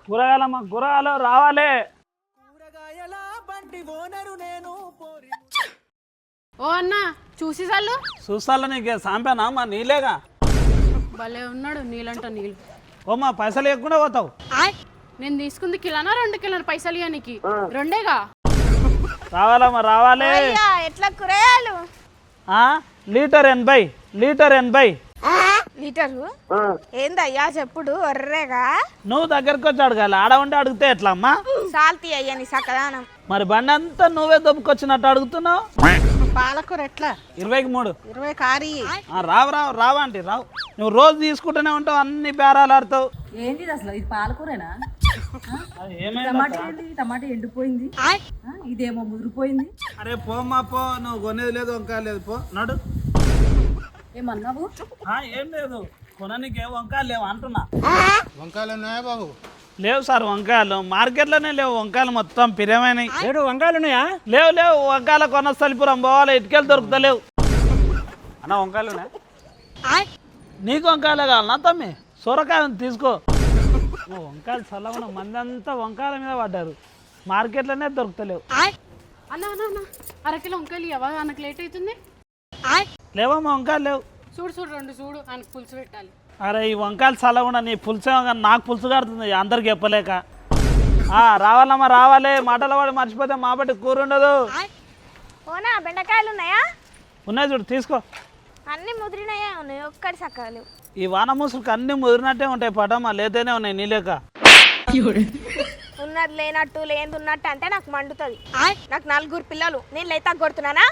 కూరగాయలు రావాలి. ఓ అన్న చూసి చాలు చూస్తాలో నీకు సాంపానా మా నీలేగా భలే ఉన్నాడు నీళ్ళంట నీళ్ళు. ఓ మా పైసలు ఇవ్వకుండా పోతావు. నేను తీసుకుంది కిలోనా 2 కిలోల పైసలు ఇవ్వనికి రెండేగా. రావాలమ్మా రావాలి. ఎట్లా కూరగాయలు లీటర్ 80 లీటరు ఏందయ్యా చెప్పుడు ఒర్రేగా. నువ్వు దగ్గరకు వచ్చి అడగాలి, ఆడ ఉండి అడిగితే ఎట్లా అమ్మా? సాల్తీ అయ్యా నీ సకదానం. మరి బండి అంతా నువ్వే దొబ్బుకొచ్చినట్టు అడుగుతున్నావు. పాలకూర ఎట్లా 23 20 కారీ. రావు అంటే రావు. నువ్వు రోజు తీసుకుంటూనే ఉంటావు, అన్ని బేరాలు ఆడతావు. ఏంటి అసలు ఇది పాలకూరేనా? ఏమైంది? టమాటా ఎండిపోయింది, ఇదేమో ముదిరిపోయింది. అరే పోమ్మా పో, నువ్వు కొనేది లేదు వంకాయ లేదు, పో నడు. ఏమన్నావు? ఏం లేదు, కొననికి ఏ వంకాయలు లేవు అంటున్నా. వంకాయలు ఉన్నాయా బాబు? లేవు సార్ వంకాయలు, మార్కెట్లోనే లేవు వంకాయలు, మొత్తం పిరమైనాయి. వంకాయలు ఉన్నాయా? లేవు వంకాయలు కొనస్థలిపురం పోవాలి, ఇటుకెళ్ళి దొరుకుతలేవు. అన్న వంకాయలు ఉన్నాయా? నీకు వంకాయలే కావాలన్నా తమ్మి? సొరకాయలు తీసుకో. వంకాయలు చల్లగా మంది అంతా వంకాయల మీద పడ్డారు, మార్కెట్లోనే దొరుకుతలేవు. అన్న అన్న అన్న 1/2 కిలో వంకాయలు ఇవ్వవా? నాకు లేట్ అవుతుంది. లేవమ్మా వంకాయలు లేవు. చూడు 2 చూడు, ఆయనకు పులుసు పెట్టాలి. అరే ఈ వంకాయలు చల్లకుండా నీ పులుసేమో కానీ నాకు పులుసు కడుతుంది అందరికి చెప్పలేక. రావాలమ్మా రావాలి, మాటల వాడు మర్చిపోతే మా బట్టి కూర ఉండదు. ఓనా బెండకాయలు ఉన్నాయా? ఉన్నాయి చూడు తీసుకో. అన్ని ముదిరినాయా ఉన్నాయి, ఒక్కటి సక్కలు. ఈ వాన ముసురుకు అన్ని ముదిరినట్టే ఉంటాయి పటమా, లేతేనే ఉన్నాయి నీలేక. ఉన్నది లేనట్టు లేని ఉన్నట్టు అంటే నాకు మండుతుంది. నాకు 4 పిల్లలు, నేను లేతా కొడుతున్నానా?